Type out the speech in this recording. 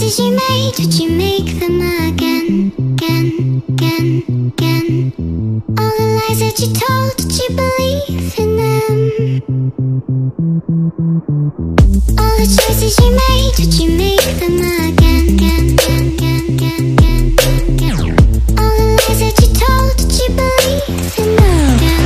choices you made, would you make them again, again, again, again? All the lies that you told, did you believe in them? All the choices you made, would you make them again, again, again, again, again, again? All the lies that you told, did you believe in them? Again.